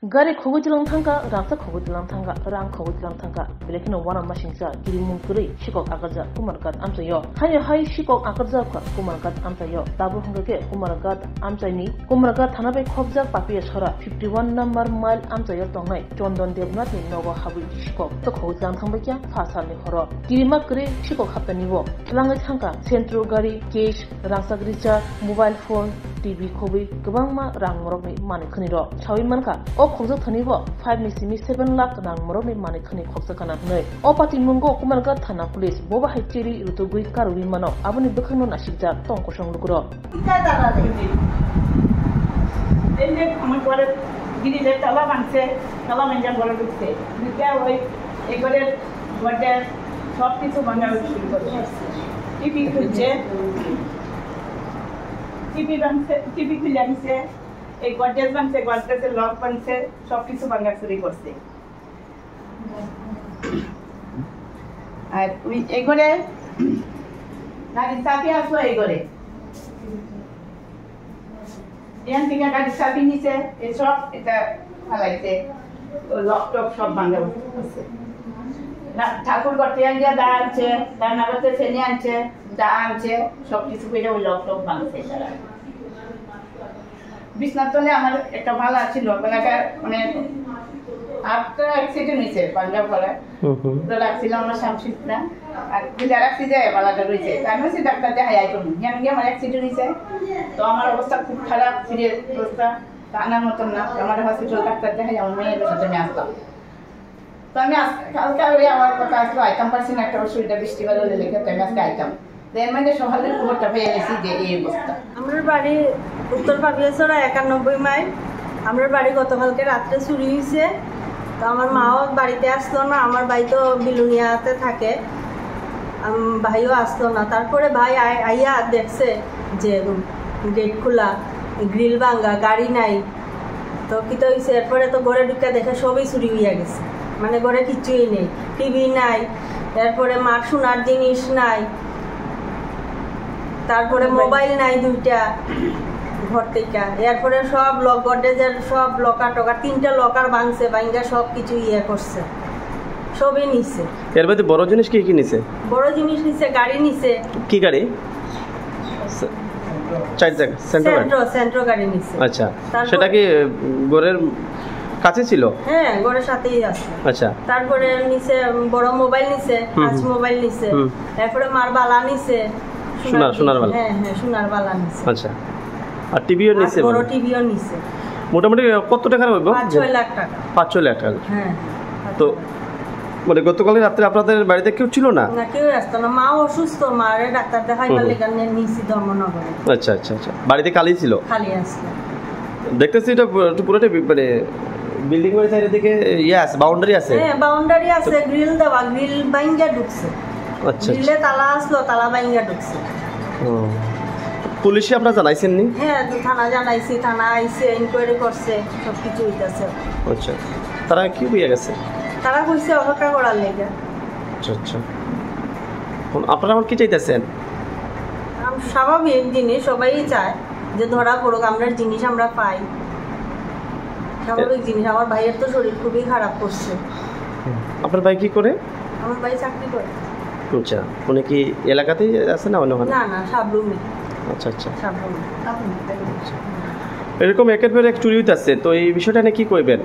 Gari Kogulang Tanka, Rasa Kogulang Tanka, Ram Kogulang Tanka, Belekino Wana Mashinsa, Girimun Kuri, Shikok Akaza, Kumargat Amsayo, Hanya Hai Shikok Akaza, Kumargat Amsayo, Tabu Hungake, Kumargat Amsani, Kumargat Hanabe Kobza, Papia Shara, 51 number mile Amsayo Tongai, John Don Devnati, Nova Habi Shikok, the Kogulang Tambakia, Fasali Horo, Girimak Kuri, Shikok Hapanivo, Langat Tanka, Central Gari, Cage, Ransagricha, mobile phone, TV Kobi, Gabama, Rangmoromi, Manikaniro, Chawimanka, Koksa Tanibo, 5 Missimi 7 lakh Rangmoromi, Manikani Koksakana, Opati Mungo, Kumarga Tana Police, Boba Hachiri, Rutugui Karuimano, Abani Bukano Nashita, Tonkoshan Lugro. Then they come and what did it Talaman say, Talaman what to say. We can wait a good what their shop is of Bangal. If you could say, typically, I say, a goddess one say, goddess a lock one say, shop is of Bangasuri was say. We a good that is happy as well. A good Yan thing I got shopping is a shop, it's a, I like say, a locked up shop Bangal. ঠাকুর করতে গিয়ে দা আনছে রান্না করতে ফেনি আনছে দা আনছে সব কিছু করে ওই লকটক ভাঙছে বিছনার তলে আমার একটা মালা ছিল মালাটা মানে আফটার অ্যাক্সিডেন্ট হয়েছে পাঞ্জাব করায় তো রাখছিলাম আমার শামসিদরা আর খুলে রাখছি যে মালাটা রয়েছে আমি বলছি ডাক্তার দেখাই আইতো জানি কি আমার অ্যাক্সিডেন্ট হয়েছে তো আমার অবস্থা খুব খারাপ সিরিয়াস অবস্থা আনার মতন না আমার হসপিটাল ডাক্তার দেখাই আমার মেয়ের সাথে আমি আসতাম তো আমি কালকে ওই আমার কথা আসলো আইতাম পারছি না একটা অসুবিধা বৃষ্টিবার হলে লেখে তো আমি আজকে আইতাম এর মানে সকালের খবরটা পেয়ে গেছি যে এই অবস্থা আমার বাড়ি উত্তর পাপিয়াছড়া 91 মাইল আমার বাড়ি গতকালকে রাত্রে চুরি হয়েছে তো আমার মাও বাড়িতে আসলো না আমার ভাই তো বিলুনিয়াতে থাকে ভাইও আসলো না তারপরে ভাই আইয়া দেখছে যে গেট খোলা গ্রিল ভাঙা গাড়ি নাই তো কি তো হয়েছে এরপরে তো ঘরে ঢুকে দেখে সবই চুরি হইয়া গেছে মানে ঘরে কিছুই নেই টিভি নাই এরপরে মার সোনার জিনিস নাই তারপরে মোবাইল নাই দুইটা ঘর থেকে এরপরে সব লক গডরেজের সব লকার টকার 3টা লকার ভাঙছে ভাঙা সব কিছু ইয়ে করছে সবই নিছে এর মধ্যে বড় জিনিস কি কি নিছে বড় জিনিস নিছে গাড়ি নিছে কি গাড়ি চার জায়গা সেন্ট্রো গাড়ি নিছে আচ্ছা সেটা কি ঘরের কাছে ছিল হ্যাঁ ঘরের সাথেই আছে আচ্ছা তারপরে নিচে বড় মোবাইল নিচে টাচ মোবাইল নিচে তারপরে মার বালা নিচে সোনার বালা হ্যাঁ হ্যাঁ সোনার বালা নিচে আচ্ছা আর টিভিও নিচে বড় টিভিও নিচে মোটামুটি কত টাকা হইব 5-6 লাখ টাকা 5-6 লাখ টাকা হ্যাঁ তো মানে গতকাল রাতে আপনাদের বাড়িতে কেউ ছিল না না কেউ আসতো না মা অসুস্থ মারে ডাক্তার দেখাইবার লাগা নিছি ধর্মনগরে আচ্ছা আচ্ছা আচ্ছা বাড়িতে খালি ছিল খালি আসলে দেখতেছি এটা পুরোটা মানে বিল্ডিং এর সাইডে দিকে ইয়াস বাউন্ডারি আছে হ্যাঁ বাউন্ডারি আছে গ্রিল দেওয়া গ্রিল বাইঙ্গা ঢুকছে আচ্ছা গ্রিলে তালা আসলো তালা বাইঙ্গা ঢুকছে পুলিশে আপনারা জানাইছেন নি হ্যাঁ থানা জানাইছি থানা আইছে ইনকোয়ারি করছে সব কিছু হইতাছে আচ্ছা তারা কি হইয়া গেছে তারা কইছে অপেক্ষা করার লাগা আচ্ছা আচ্ছা আপনারা এখন কি চাইতেছেন স্বাভাবিক জিনিস সবাই চায় যে ধরা পড়ুক আমরা জিনিস আমরা পাই স্বাভাবিক জিনিস আমার ভাইয়ের তো শরীর খুবই খারাপ করছে আপনার ভাই কি করে আমার ভাই চাকরি করে আচ্ছা উনি কি এলাকাতেই আছে না অন্য না না সাবরুমে আচ্ছা আচ্ছা সাবরুমে এরকম একের পর এক চুরি হইতাছে তো এই বিষয়টা নিয়ে কি কইবেন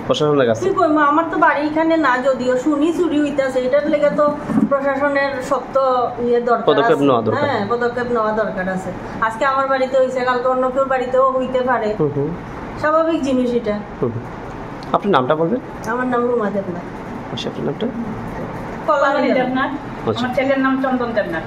প্রশাসনের কাছে কি কইবো আমার তো বাড়ি এখানে না যদিও শুনি চুরি হইতাছে এটার লেগে তো প্রশাসনের শক্ত ইয়ে দরকার পদক্ষেপ নেওয়া দরকার হ্যাঁ পদক্ষেপ নেওয়া দরকার আছে আজকে আমার বাড়িতে হইছে কালকে অন্য কেউ বাড়িতেও হইতে পারে স্বাভাবিক জিনিস এটা আপনার নামটা বলবেন আমার নাম রুমা দেবনাথ আচ্ছা আপনার নামটা কলামণি দেবনাথ আমার ছেলের নাম চন্দন দেবনাথ